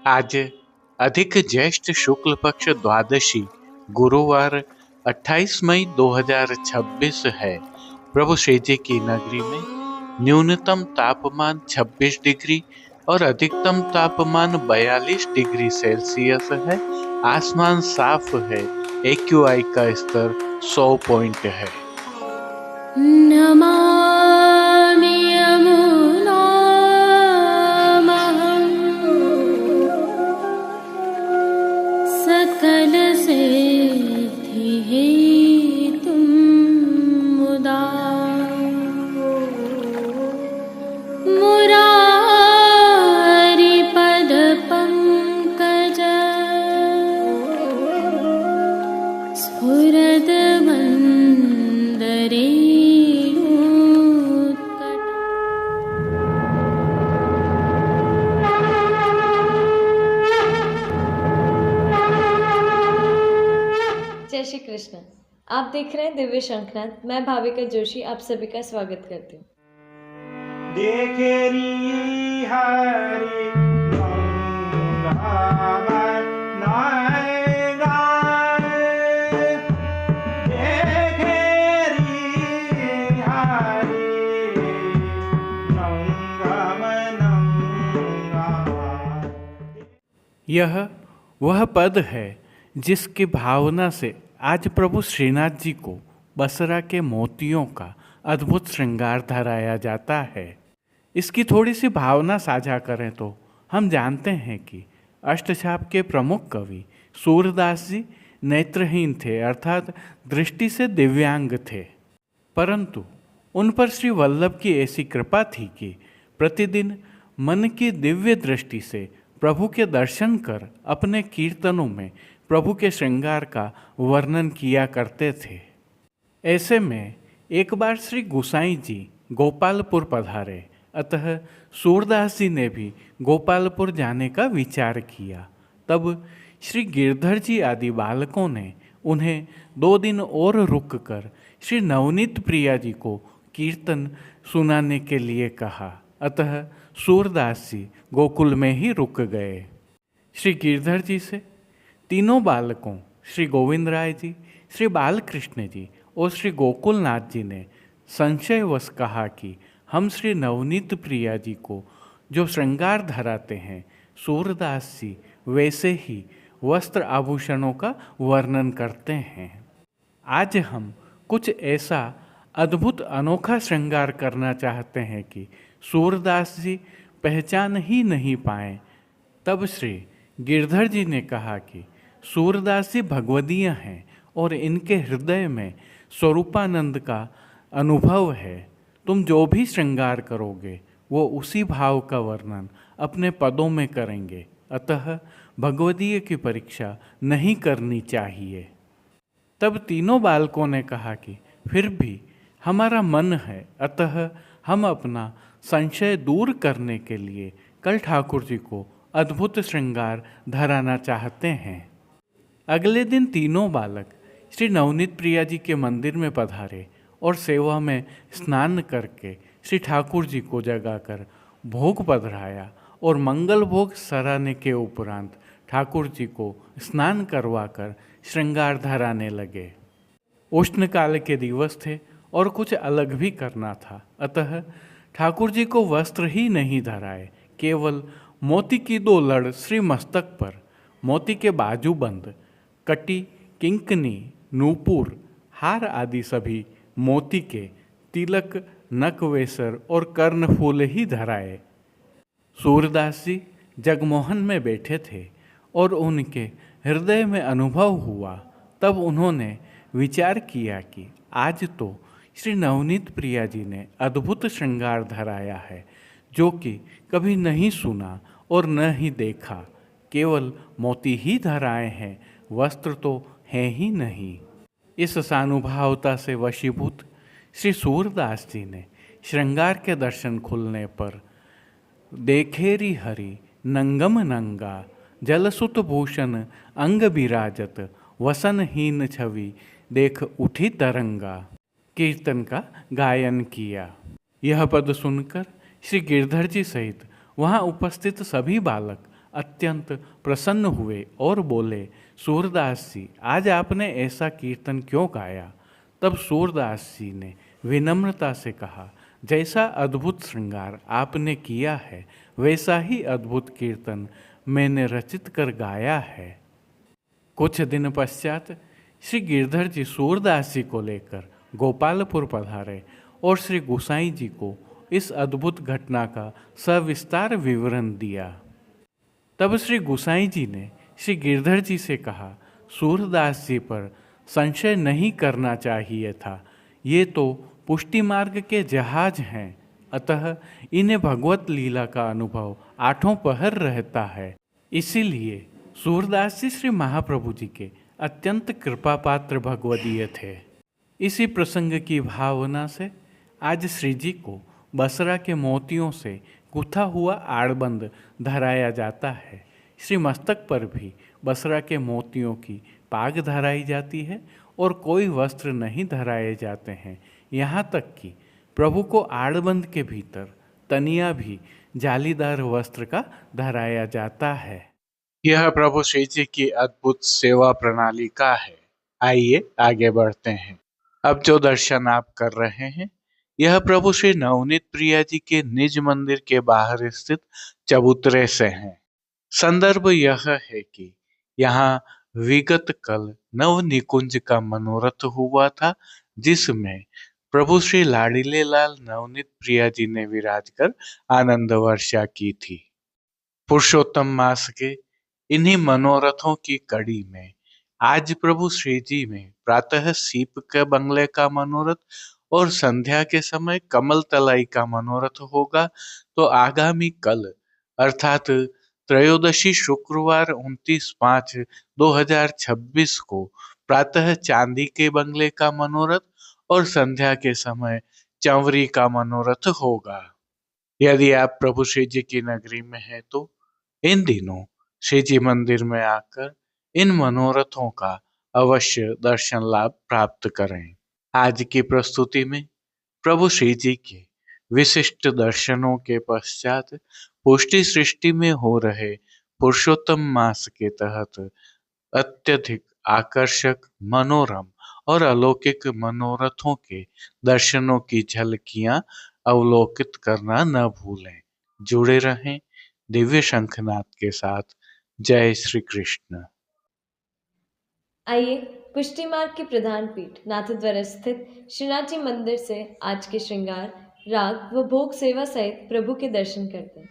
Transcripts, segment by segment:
आज अधिक ज्येष्ठ शुक्ल पक्ष द्वादशी गुरुवार 28 मई 2026 है। प्रभु श्री जी की नगरी में न्यूनतम तापमान 26 डिग्री और अधिकतम तापमान 42 डिग्री सेल्सियस है। आसमान साफ है। AQI का स्तर 100 पॉइंट है। नमामि यमुनामहं सकलसिद्धिहेतुं मुदा मुरारिपदपङ्कज स्फुरद्वन्दरे जय श्री कृष्ण। आप देख रहे हैं दिव्य शंखनाद। मैं भाविका जोशी आप सभी का स्वागत करती हूँ। देखेरी हरि मंगल नाय गाय देखेरी हरि मंगल। यह वह पद है जिसकी भावना से आज प्रभु श्रीनाथ जी को बसरा के मोतियों का अद्भुत श्रृंगार धराया जाता है। इसकी थोड़ी सी भावना साझा करें तो हम जानते हैं कि अष्टछाप के प्रमुख कवि सूरदास जी नेत्रहीन थे, अर्थात दृष्टि से दिव्यांग थे, परंतु उन पर श्री वल्लभ की ऐसी कृपा थी कि प्रतिदिन मन की दिव्य दृष्टि से प्रभु के दर्शन कर अपने कीर्तनों में प्रभु के श्रृंगार का वर्णन किया करते थे। ऐसे में एक बार श्री गोसाई जी गोपालपुर पधारे, अतः सूरदास जी ने भी गोपालपुर जाने का विचार किया। तब श्री गिरधर जी आदि बालकों ने उन्हें 2 दिन और रुक कर श्री नवनीत प्रिया जी को कीर्तन सुनाने के लिए कहा। अतः सूरदास जी गोकुल में ही रुक गए। श्री गिरधर जी से तीनों बालकों श्री गोविंद राय जी, श्री बालकृष्ण जी और श्री गोकुलनाथ जी ने संशयवश कहा कि हम श्री नवनीत प्रिया जी को जो श्रृंगार धराते हैं, सूरदास जी वैसे ही वस्त्र आभूषणों का वर्णन करते हैं। आज हम कुछ ऐसा अद्भुत अनोखा श्रृंगार करना चाहते हैं कि सूरदास जी पहचान ही नहीं पाए। तब श्री गिरधर जी ने कहा कि सूरदास जी भगवदीय हैं और इनके हृदय में स्वरूपानंद का अनुभव है। तुम जो भी श्रृंगार करोगे वो उसी भाव का वर्णन अपने पदों में करेंगे, अतः भगवदीय की परीक्षा नहीं करनी चाहिए। तब तीनों बालकों ने कहा कि फिर भी हमारा मन है, अतः हम अपना संशय दूर करने के लिए कल ठाकुर जी को अद्भुत श्रृंगार धराना चाहते हैं। अगले दिन तीनों बालक श्री नवनीत प्रिया जी के मंदिर में पधारे और सेवा में स्नान करके श्री ठाकुर जी को जगाकर भोग पधराया और मंगल भोग सराहने के उपरांत ठाकुर जी को स्नान करवाकर श्रृंगार धराने लगे। उष्णकाल के दिवस थे और कुछ अलग भी करना था, अतः ठाकुर जी को वस्त्र ही नहीं धराए, केवल मोती की 2 लड़ श्री मस्तक पर, मोती के बाजूबंद, कटी, किंकनी, नूपुर, हार आदि सभी मोती के तिलक, नकवेसर और कर्णफूल ही धराए। सूरदास जी जगमोहन में बैठे थे और उनके हृदय में अनुभव हुआ। तब उन्होंने विचार किया कि आज तो श्री नवनीत प्रिया जी ने अद्भुत श्रृंगार धराया है, जो कि कभी नहीं सुना और न ही देखा। केवल मोती ही धराए हैं, वस्त्र तो हैं ही नहीं। इस सानुभावता से वशीभूत श्री सूरदास जी ने श्रृंगार के दर्शन खुलने पर देखेरी हरि नंगम नंगा जलसुत भूषण अंग बिराजत वसनहीन छवि देख उठी तरंगा कीर्तन का गायन किया। यह पद सुनकर श्री गिरधर जी सहित वहाँ उपस्थित सभी बालक अत्यंत प्रसन्न हुए और बोले, सूरदास जी, आज आपने ऐसा कीर्तन क्यों गाया? तब सूरदास जी ने विनम्रता से कहा, जैसा अद्भुत श्रृंगार आपने किया है वैसा ही अद्भुत कीर्तन मैंने रचित कर गाया है। कुछ दिन पश्चात श्री गिरधर जी सूरदास जी को लेकर गोपालपुर पधारे और श्री गोसाई जी को इस अद्भुत घटना का सविस्तार विवरण दिया। तब श्री गोसाई जी ने श्री गिरधर जी से कहा, सूरदास जी पर संशय नहीं करना चाहिए था। ये तो पुष्टि मार्ग के जहाज हैं, अतः इन्हें भगवत लीला का अनुभव आठों पहर रहता है। इसीलिए सूरदास जी श्री महाप्रभु जी के अत्यंत कृपा पात्र भगवदीय थे। इसी प्रसंग की भावना से आज श्री जी को बसरा के मोतियों से गुथा हुआ आड़बंद धराया जाता है। श्री मस्तक पर भी बसरा के मोतियों की पाग धराई जाती है और कोई वस्त्र नहीं धराए जाते हैं। यहाँ तक कि प्रभु को आड़बंद के भीतर तनिया भी जालीदार वस्त्र का धराया जाता है। यह प्रभु श्री जी की अद्भुत सेवा प्रणाली का है। आइए आगे बढ़ते हैं। अब जो दर्शन आप कर रहे हैं यह प्रभु श्री नवनीत प्रिया जी के निज मंदिर के बाहर स्थित चबूतरे से हैं। संदर्भ यह है कि यहाँ विगत कल नव निकुंज का मनोरथ हुआ था, जिसमें प्रभु श्री लाडीले लाल नवनीत प्रिया जी ने विराज कर आनंद वर्षा की थी। पुरुषोत्तम मास के इन्हीं मनोरथों की कड़ी में आज प्रभु श्री जी में प्रातः सीप के बंगले का मनोरथ और संध्या के समय कमल तलाई का मनोरथ होगा। तो आगामी कल अर्थात त्रयोदशी शुक्रवार 29/5/2026 को प्रातः चांदी के बंगले का मनोरथ और संध्या के समय चंवरी का मनोरथ होगा। यदि आप प्रभु श्री जी की नगरी में हैं तो इन दिनों श्री जी मंदिर में आकर इन मनोरथों का अवश्य दर्शन लाभ प्राप्त करें। आज की प्रस्तुति में प्रभु श्री जी के विशिष्ट दर्शनों के पश्चात पुष्टि सृष्टि में हो रहे पुरुषोत्तम मास के तहत अत्यधिक आकर्षक, मनोरम और अलौकिक मनोरथों के दर्शनों की झलकियां अवलोकित करना न भूलें। जुड़े रहें दिव्य शंखनाद के साथ। जय श्री कृष्ण। आइए पुष्टि मार्ग की प्रधान पीठ नाथद्वारा स्थित श्रीनाथ जी मंदिर से आज के श्रृंगार, राग व भोग सेवा सहित प्रभु के दर्शन करते हैं।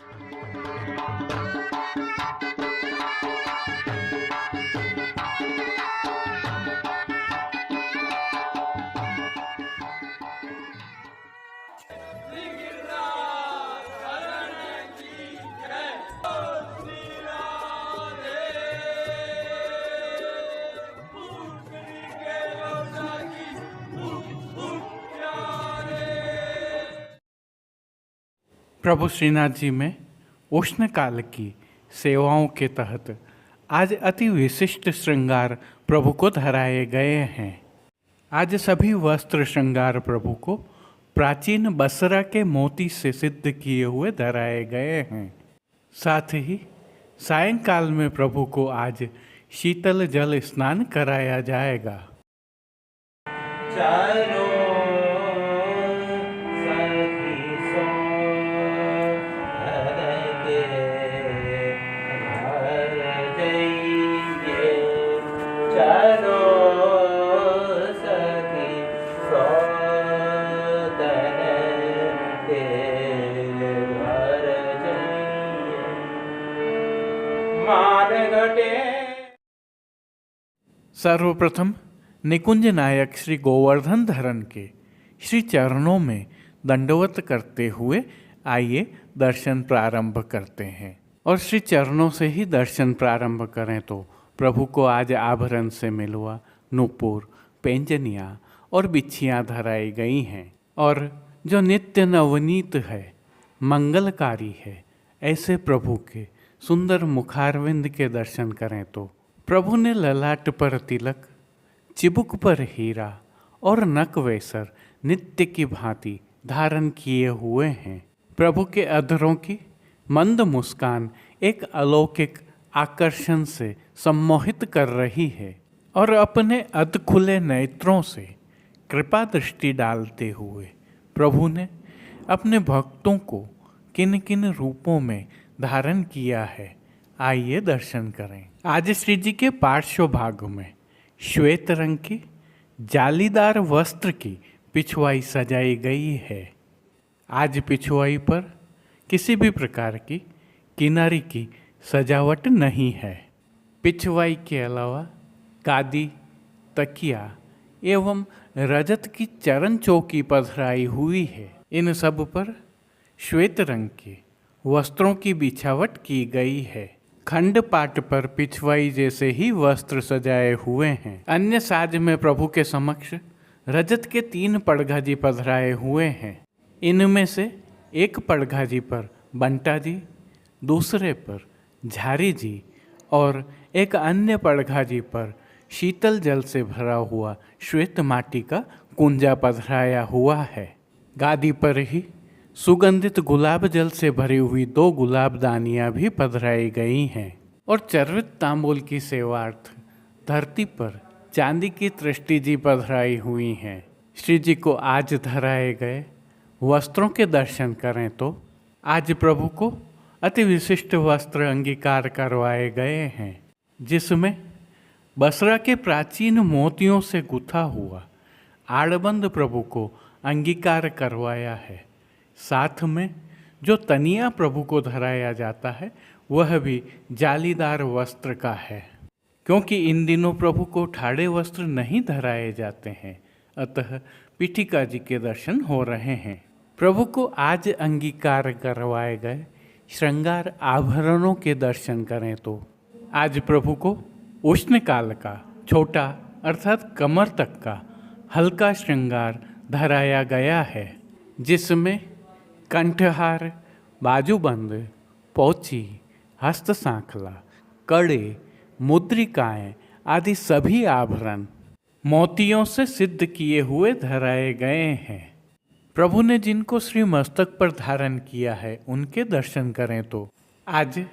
प्रभु श्रीनाथ जी में उष्ण काल की सेवाओं के तहत आज अति विशिष्ट श्रृंगार प्रभु को धराए गए हैं। आज सभी वस्त्र श्रृंगार प्रभु को प्राचीन बसरा के मोती से सिद्ध किए हुए धराए गए हैं। साथ ही सायंकाल में प्रभु को आज शीतल जल स्नान कराया जाएगा। चारों सर्वप्रथम निकुंज नायक श्री गोवर्धन धरन के श्री चरणों में दंडवत करते हुए आइए दर्शन प्रारंभ करते हैं। और श्री चरणों से ही दर्शन प्रारंभ करें तो प्रभु को आज आभरण से मिलवा, नूपुर, पेंजनियाँ और बिच्छियाँ धराई गई हैं। और जो नित्य नवनीत है, मंगलकारी है, ऐसे प्रभु के सुंदर मुखारविंद के दर्शन करें तो प्रभु ने ललाट पर तिलक, चिबुक पर हीरा और नक वेसर नित्य की भांति धारण किए हुए हैं। प्रभु के अधरों की मंद मुस्कान एक अलौकिक आकर्षण से सम्मोहित कर रही है और अपने अधखुले नेत्रों से कृपा दृष्टि डालते हुए प्रभु ने अपने भक्तों को किन किन रूपों में धारण किया है, आइए दर्शन करें। आज श्री जी के पार्श्व भाग में श्वेत रंग की जालीदार वस्त्र की पिछवाई सजाई गई है। आज पिछवाई पर किसी भी प्रकार की किनारी की सजावट नहीं है। पिछवाई के अलावा गादी, तकिया एवं रजत की चरण चौकी पधराई हुई है। इन सब पर श्वेत रंग के वस्त्रों की बिछावट की गई है। खंड पाट पर पिछवाई जैसे ही वस्त्र सजाए हुए हैं। अन्य साज में प्रभु के समक्ष रजत के 3 पड़घाजी पधराए हुए हैं। इनमें से एक पड़घाजी पर बंटा जी, दूसरे पर झारी जी और एक अन्य पड़घाजी पर शीतल जल से भरा हुआ श्वेत माटी का कुंजा पधराया हुआ है। गादी पर ही सुगंधित गुलाब जल से भरी हुई 2 गुलाबदानियाँ भी पधराई गई हैं और चर्वित तांबूल की सेवार्थ धरती पर चांदी की तृष्टि जी पधराई हुई हैं। श्री जी को आज धराए गए वस्त्रों के दर्शन करें तो आज प्रभु को अति विशिष्ट वस्त्र अंगीकार करवाए गए हैं, जिसमें बसरा के प्राचीन मोतियों से गुथा हुआ आड़बंद प्रभु को अंगीकार करवाया है। साथ में जो तनिया प्रभु को धराया जाता है वह भी जालीदार वस्त्र का है, क्योंकि इन दिनों प्रभु को ठाड़े वस्त्र नहीं धराए जाते हैं, अतः पीठिका जी के दर्शन हो रहे हैं। प्रभु को आज अंगीकार करवाए गए श्रृंगार आभरणों के दर्शन करें तो आज प्रभु को उष्ण काल का छोटा अर्थात कमर तक का हल्का श्रृंगार धराया गया है, जिसमें कंठहार, बाजूबंद, पोची, हस्त सांखला, कड़े, मुद्रिकाएं आदि सभी आभरण मोतियों से सिद्ध किए हुए धराए गए हैं। प्रभु ने जिनको श्री मस्तक पर धारण किया है उनके दर्शन करें तो आज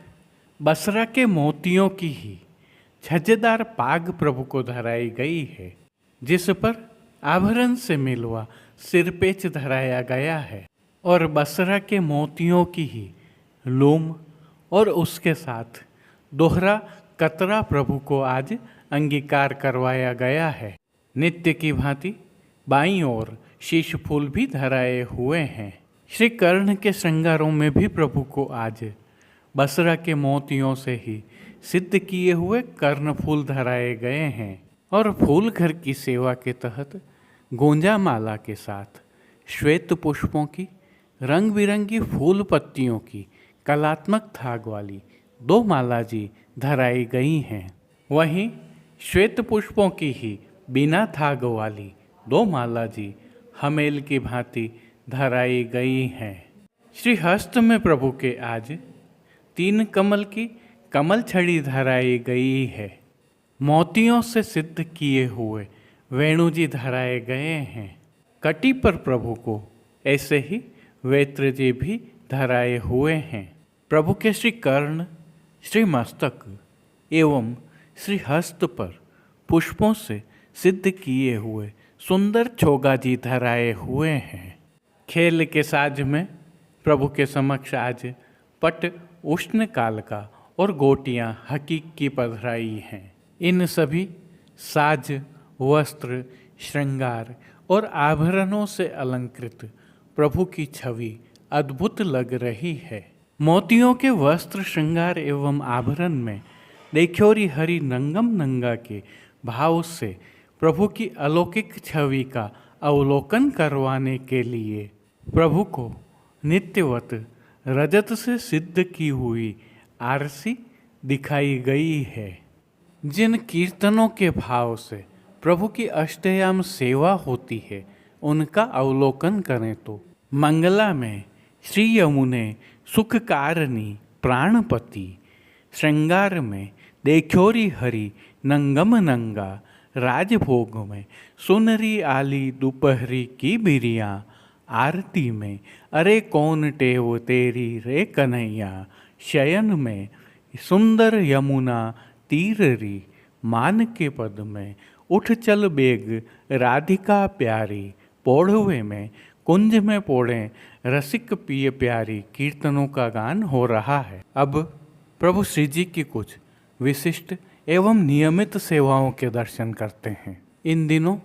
बसरा के मोतियों की ही छज्जेदार पाग प्रभु को धराई गई है, जिस पर आभरण से मिलवा सिरपेच धराया गया है और बसरा के मोतियों की ही लोम और उसके साथ दोहरा कतरा प्रभु को आज अंगीकार करवाया गया है। नित्य की भांति बाईं ओर शीश फूल भी धराए हुए हैं। श्री कर्ण के श्रृंगारों में भी प्रभु को आज बसरा के मोतियों से ही सिद्ध किए हुए कर्ण फूल धराए गए हैं और फूल घर की सेवा के तहत गोंजा माला के साथ श्वेत पुष्पों की रंग बिरंगी फूल पत्तियों की कलात्मक थाग वाली 2 माला जी धराई गई हैं। वहीं श्वेत पुष्पों की ही बिना थाग वाली 2 माला जी हमेल की भांति धराई गई हैं। श्री हस्त में प्रभु के आज 3 कमल की कमल छड़ी धराई गई है। मोतियों से सिद्ध किए हुए वेणु जी धराए गए हैं। कटी पर प्रभु को ऐसे ही वेत्र जी भी धराए हुए हैं। प्रभु के श्री कर्ण, श्री मस्तक एवं श्री हस्त पर पुष्पों से सिद्ध किए हुए सुंदर चोगा जी धराए हुए हैं। खेल के साज में प्रभु के समक्ष आज पट उष्ण काल का और गोटियां हकीक की पधराई हैं। इन सभी साज, वस्त्र, श्रृंगार और आभरणों से अलंकृत प्रभु की छवि अद्भुत लग रही है। मोतियों के वस्त्र, श्रृंगार एवं आभरण में देखोरी हरि नंगम नंगा के भाव से प्रभु की अलौकिक छवि का अवलोकन करवाने के लिए प्रभु को नित्यवत रजत से सिद्ध की हुई आरसी दिखाई गई है। जिन कीर्तनों के भाव से प्रभु की अष्टयाम सेवा होती है उनका अवलोकन करें तो मंगला में श्री यमुने सुख कारणी प्राणपति, श्रृंगार में देखोरी हरि नंगम नंगा, राजभोग में सुनरी आली दोपहरी की बिरिया, आरती में अरे कौन टेव तेरी रे कन्हैया, शयन में सुंदर यमुना तीररी मान के पद में उठ चल बेग राधिका प्यारी पौढ़वे में कुंज में पोड़े रसिक पिय प्यारी कीर्तनों का गान हो रहा है। अब प्रभु श्री जी की कुछ विशिष्ट एवं नियमित सेवाओं के दर्शन करते हैं। इन दिनों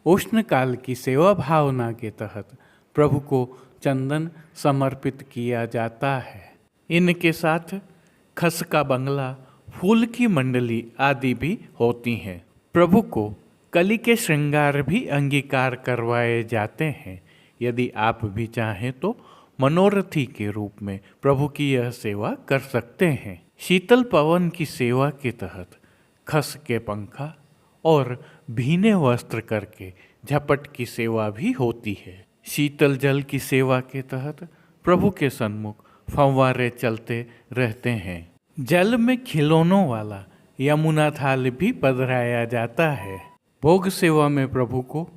उष्ण काल की सेवा भावना के तहत प्रभु को चंदन समर्पित किया जाता है। इनके साथ खस का बंगला, फूल की मंडली आदि भी होती हैं। प्रभु को कली के श्रृंगार भी अंगीकार करवाए जाते हैं। यदि आप भी चाहें तो मनोरथी के रूप में प्रभु की यह सेवा कर सकते हैं। शीतल पवन की सेवा के तहत खस के पंखा और भीने वस्त्र करके झपट की सेवा भी होती है। शीतल जल की सेवा के तहत प्रभु के सन्मुख फव्वारे चलते रहते हैं। जल में खिलौनों वाला यमुना थाल भी पधराया जाता है। भोग सेवा में प्रभु को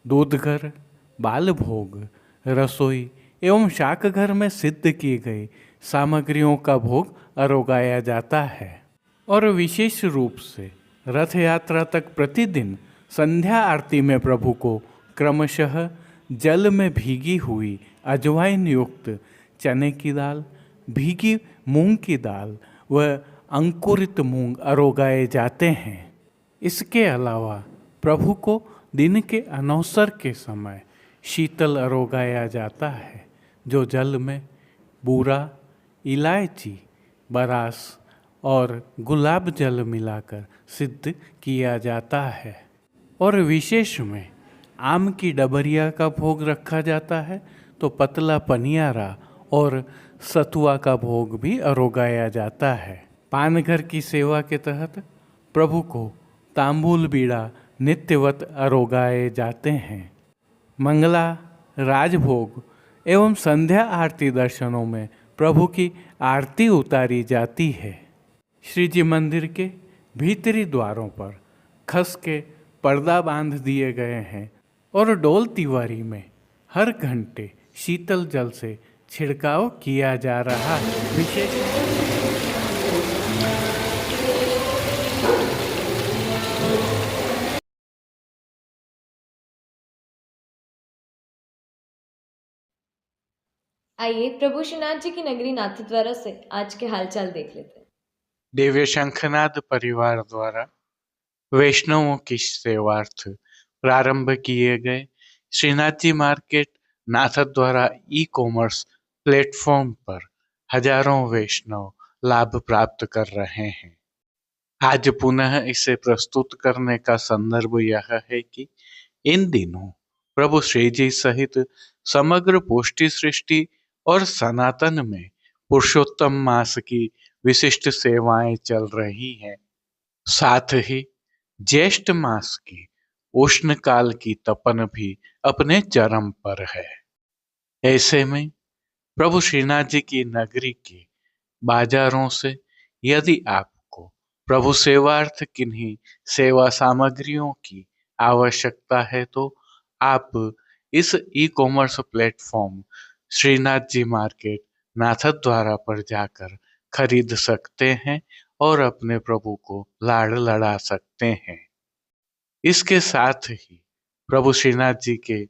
दूधघर, बाल भोग, रसोई एवं शाक घर में सिद्ध की गई सामग्रियों का भोग अरोगाया जाता है। और विशेष रूप से रथ यात्रा तक प्रतिदिन संध्या आरती में प्रभु को क्रमशः जल में भीगी हुई अजवाइन युक्त चने की दाल, भीगी मूंग की दाल व अंकुरित मूंग अरोगाए जाते हैं। इसके अलावा प्रभु को दिन के अनवसर के समय शीतल अरोगाया जाता है, जो जल में बूरा, इलायची, बरास और गुलाब जल मिलाकर सिद्ध किया जाता है। और विशेष में आम की डबरिया का भोग रखा जाता है तो पतला पनियारा और सतुआ का भोग भी अरोगाया जाता है। पानघर की सेवा के तहत प्रभु को तांबूल बीड़ा नित्यवत अरोगाए जाते हैं। मंगला, राजभोग एवं संध्या आरती दर्शनों में प्रभु की आरती उतारी जाती है। श्री जी मंदिर के भीतरी द्वारों पर खस के पर्दा बांध दिए गए हैं और डोल तिवारी में हर घंटे शीतल जल से छिड़काव किया जा रहा है। विशेष आइए प्रभु श्रीनाथ जी की नगरी नाथद्वारा से आज के हालचाल देख लेते हैं। दिव्य शंखनाद परिवार द्वारा वैष्णवों की सेवार्थ प्रारंभ किए गए Shrinath ji market Nathdwara e commerce platform पर हजारों वैष्णव लाभ प्राप्त कर रहे हैं। आज पुनः इसे प्रस्तुत करने का संदर्भ यह है कि इन दिनों प्रभु श्री जी सहित समग्र पुष्टि सृष्टि और सनातन में पुरुषोत्तम मास की विशिष्ट सेवाएं चल रही हैं। साथ ही ज्येष्ठ मास की उष्ण काल की तपन भी अपने चरम पर है। ऐसे में प्रभु श्रीनाथ जी की नगरी के बाजारों से यदि आपको प्रभु सेवार्थ किन्हीं सेवा सामग्रियों की आवश्यकता है तो आप इस ई commerce platform Srinath ji market Nathdwara पर जाकर खरीद सकते हैं और अपने प्रभु को लाड़ लड़ा सकते हैं। इसके साथ ही प्रभु श्रीनाथ जी के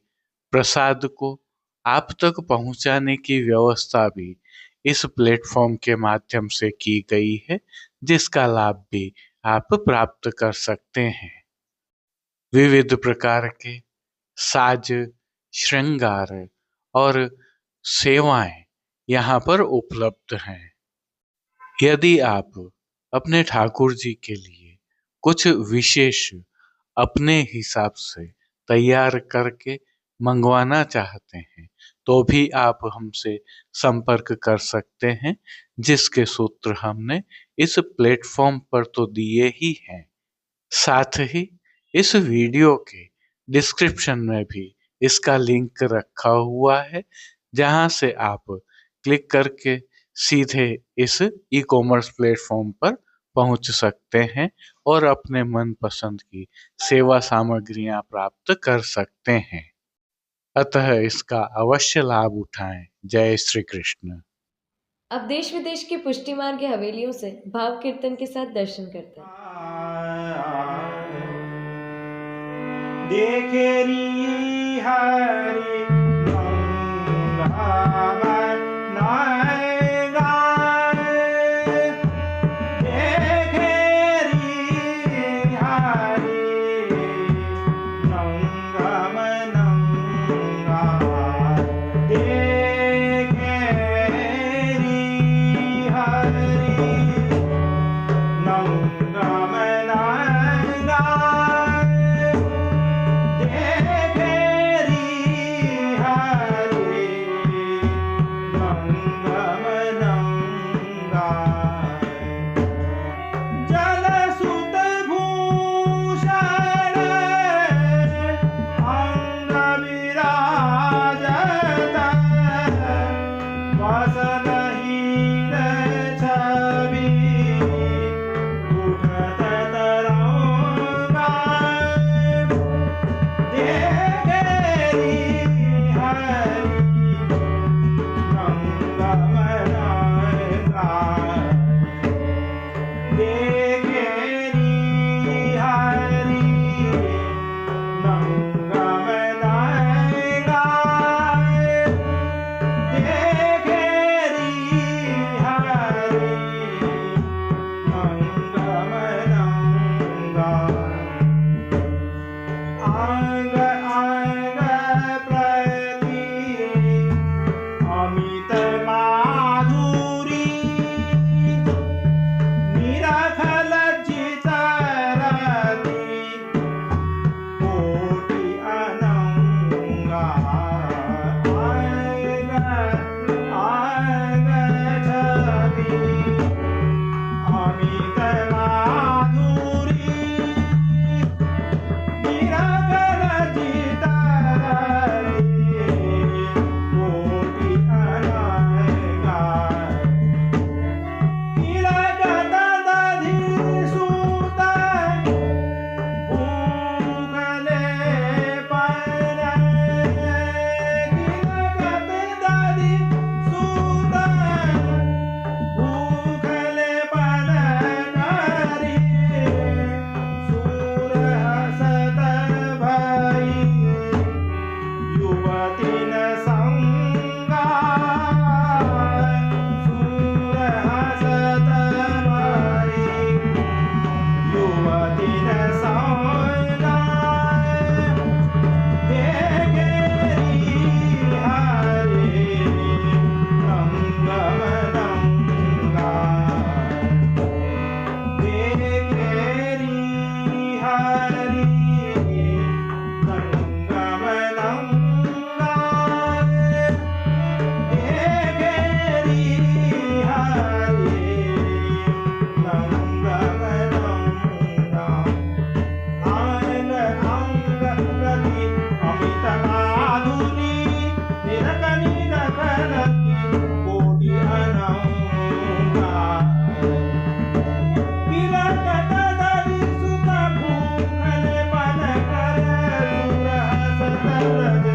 प्रसाद को आप तक पहुंचाने की व्यवस्था भी इस प्लेटफॉर्म के माध्यम से की गई है, जिसका लाभ भी आप प्राप्त कर सकते हैं। विविध प्रकार के साज, श्रृंगार और सेवाएं यहाँ पर उपलब्ध हैं। यदि आप अपने ठाकुर जी के लिए कुछ विशेष अपने हिसाब से तैयार करके मंगवाना चाहते हैं तो भी आप हमसे संपर्क कर सकते हैं, जिसके सूत्र हमने इस प्लेटफॉर्म पर तो दिए ही हैं। साथ ही इस वीडियो के डिस्क्रिप्शन में भी इसका लिंक रखा हुआ है, जहां से आप क्लिक करके सीधे इस ई कॉमर्स प्लेटफॉर्म पर पहुंच सकते हैं और अपने मनपसंद की सेवा सामग्रियां प्राप्त कर सकते हैं। अतः इसका अवश्य लाभ उठाएं। जय श्री कृष्ण। अब देश विदेश की पुष्टि मार्ग की हवेलियों से भाव कीर्तन के साथ दर्शन करते हैं। देखेरी हरि मंगल नाय गाय देखेरी हरि नंगम नंगाय देखेरी हरि नंगम नंगाय देखेरी हरि नंगम नंगाय जलसुत भूषण अंग विराजत वसनहीन छवि उठत तरंगा देखेरी हरि नंगम नंगाय देखेरी हरि नंगम नंगाय देखेरी हरि नंगम नंगाय अंग अंग प्रति अमित माधुरी निरखल चितरती कोटि अनंगा अंग अंग छवि अमित माधुरी निरखल चितरती कोटि अनंगा तिलकत दधि सूत भूगले पर तिलकत दधि सूत भूगले पर करी सूर हसत भई युवती न संगा सूर हसत भई युवती न संगा देखेरी हरि नंगम नंगाय देखेरी हरि नंगम नंगाय देखेरी हरि नंगम नंगाय अंग अंग प्रति अमित माधुरी निरखनी रखलती कोटि अनंगाय तिलकत दधि सुत भूखले पन कर सुर हसत रज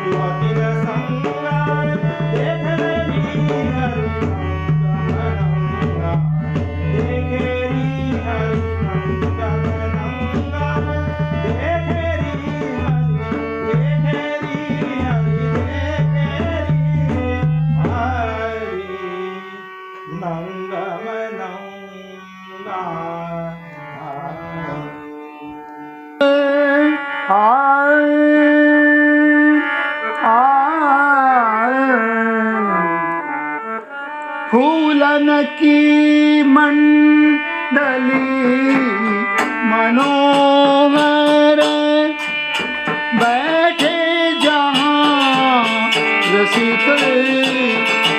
युवती न संगाय देखेरी हरि नंगम नंगाय देखेरी हरि नंगम नंगाय देखेरी हरि देखेरी हरि देखेरी हरि नंगम फूलन की मंडली मनोहर बैठे जहाँ रसिक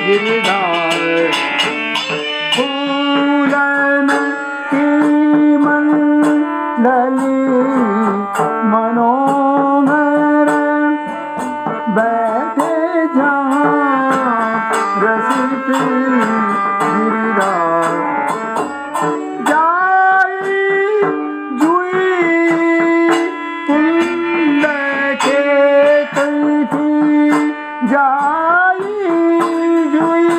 गिरधार फूलन की मंडली मनोहर बैठे जहाँ रसिक गिरधार जाई जुई कुंड के कैठी जाई जुई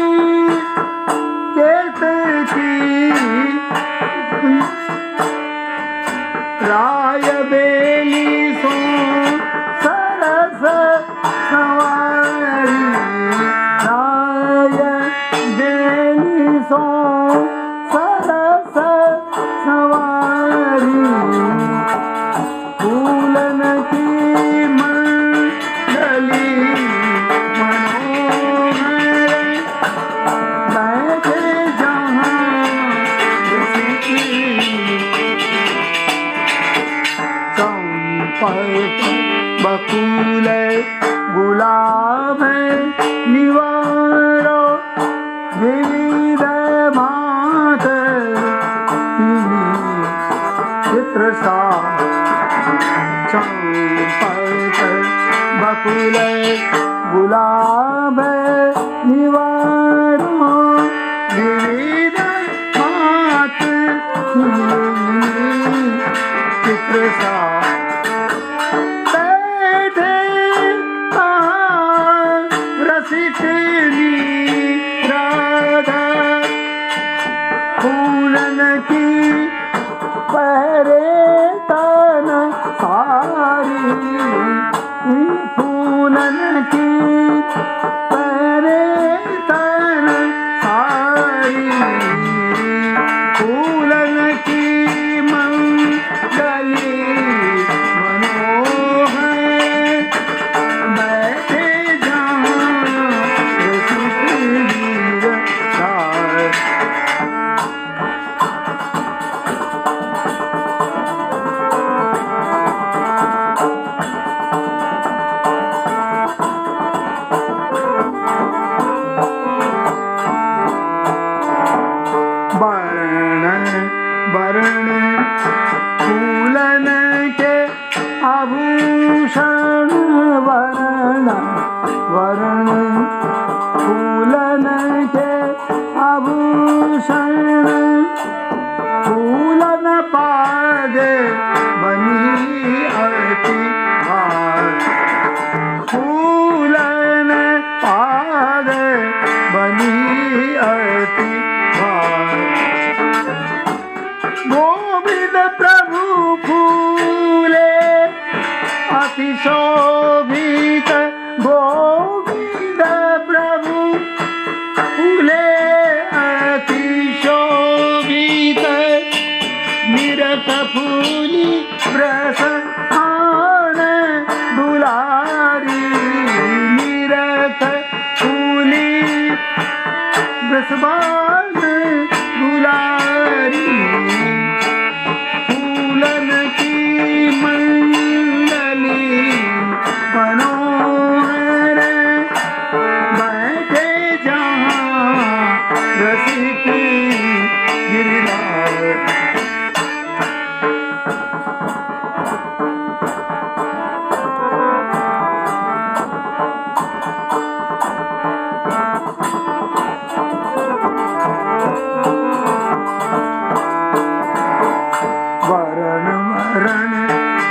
संपत बकुल गुलाब निवारो विविध मात चित्र सा बैठे रसिक राधा फूलन की पहरे तन सारी फूलन की पहरे तन सारी फूलन की मंगली मनोहर बैठे जहाँ रसिक वीर राय वर्ण फूलन के आभूषण वर्ण वर्ण फूलन के आभूषण फूलन पाद बनी अति हार फूलन पाद बनी अति हार गोविंद प्रभु फूले अति शोभित गोविंद प्रभु फूले अति शोभित निरत फूली प्रसन्न दुलारी निरत फूली ब्रसबान दुलारी फूलन की मंगली मनोहर बैठे जहाँ रसिक गिरधार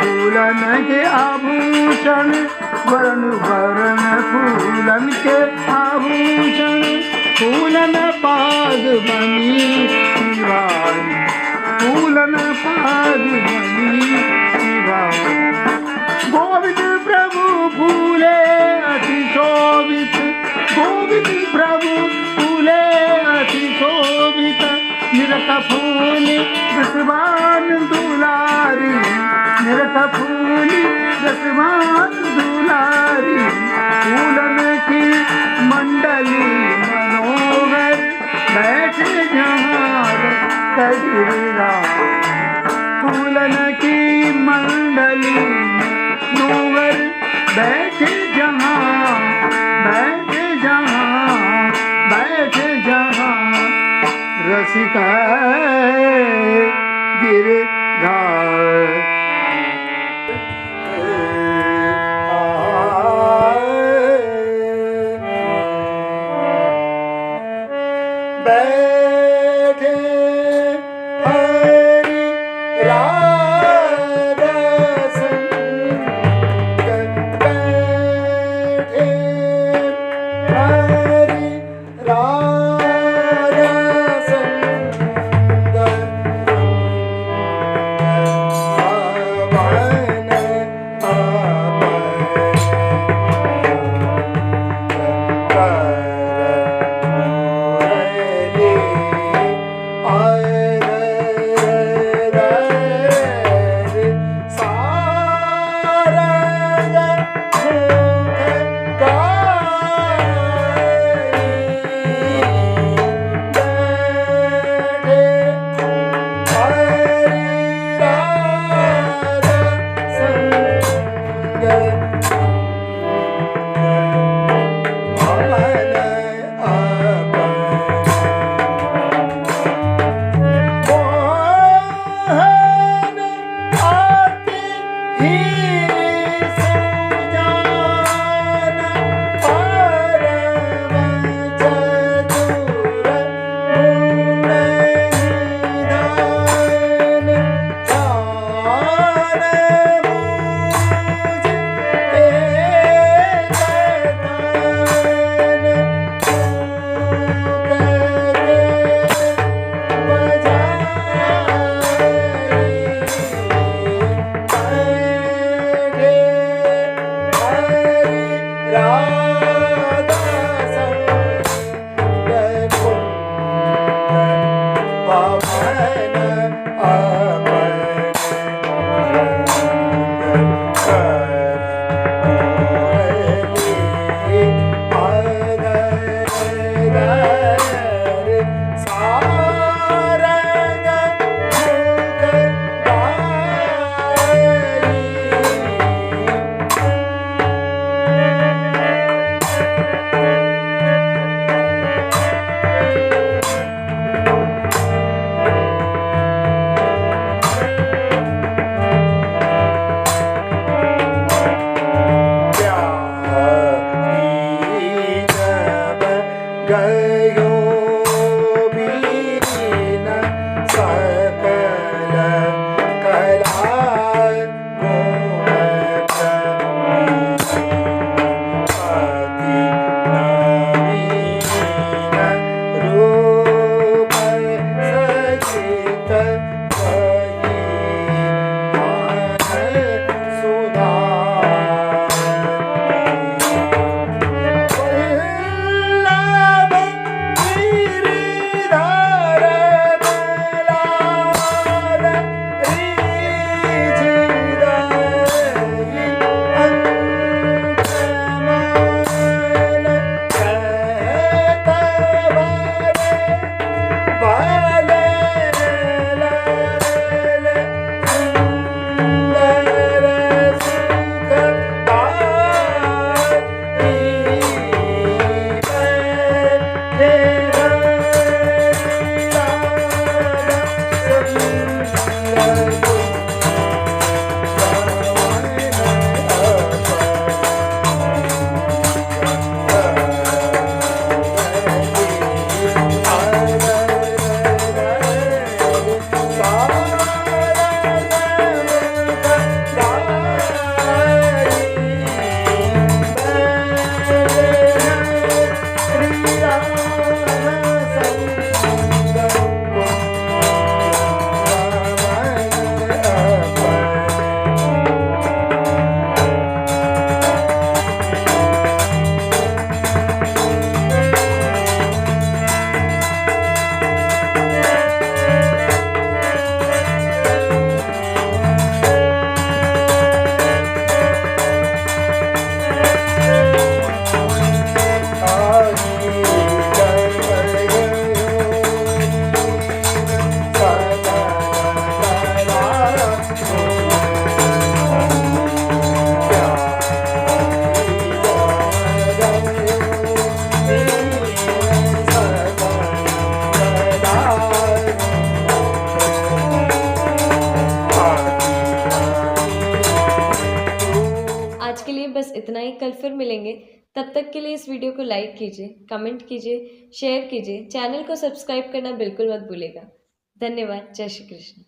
फूलन के आभूषण वर्ण वर्ण फूलन के आभूषण फूलन पाद बनी शिवानी फूलन पाद बनी शिवानी गोविंद प्रभु फूले अति शोभित गोविंद प्रभु फूले अति शोभित निरत फूली दसवान दुलारी निरत फूली दसवान दुलारी फूलन की मंडली मनोहर बैठे जहाँ कबीरा फूलन की मंडली मनोहर बैठे जहाँ बैठे जहाँ बैठे जहाँ रसिक गिरधार बैठे हरि राधा संग बैठे हरि राधा संग आज के लिए बस इतना ही। कल फिर मिलेंगे। तब तक के लिए इस वीडियो को लाइक कीजिए, कमेंट कीजिए, शेयर कीजिए, चैनल को सब्सक्राइब करना बिल्कुल मत भूलिएगा। धन्यवाद। जय श्री कृष्ण।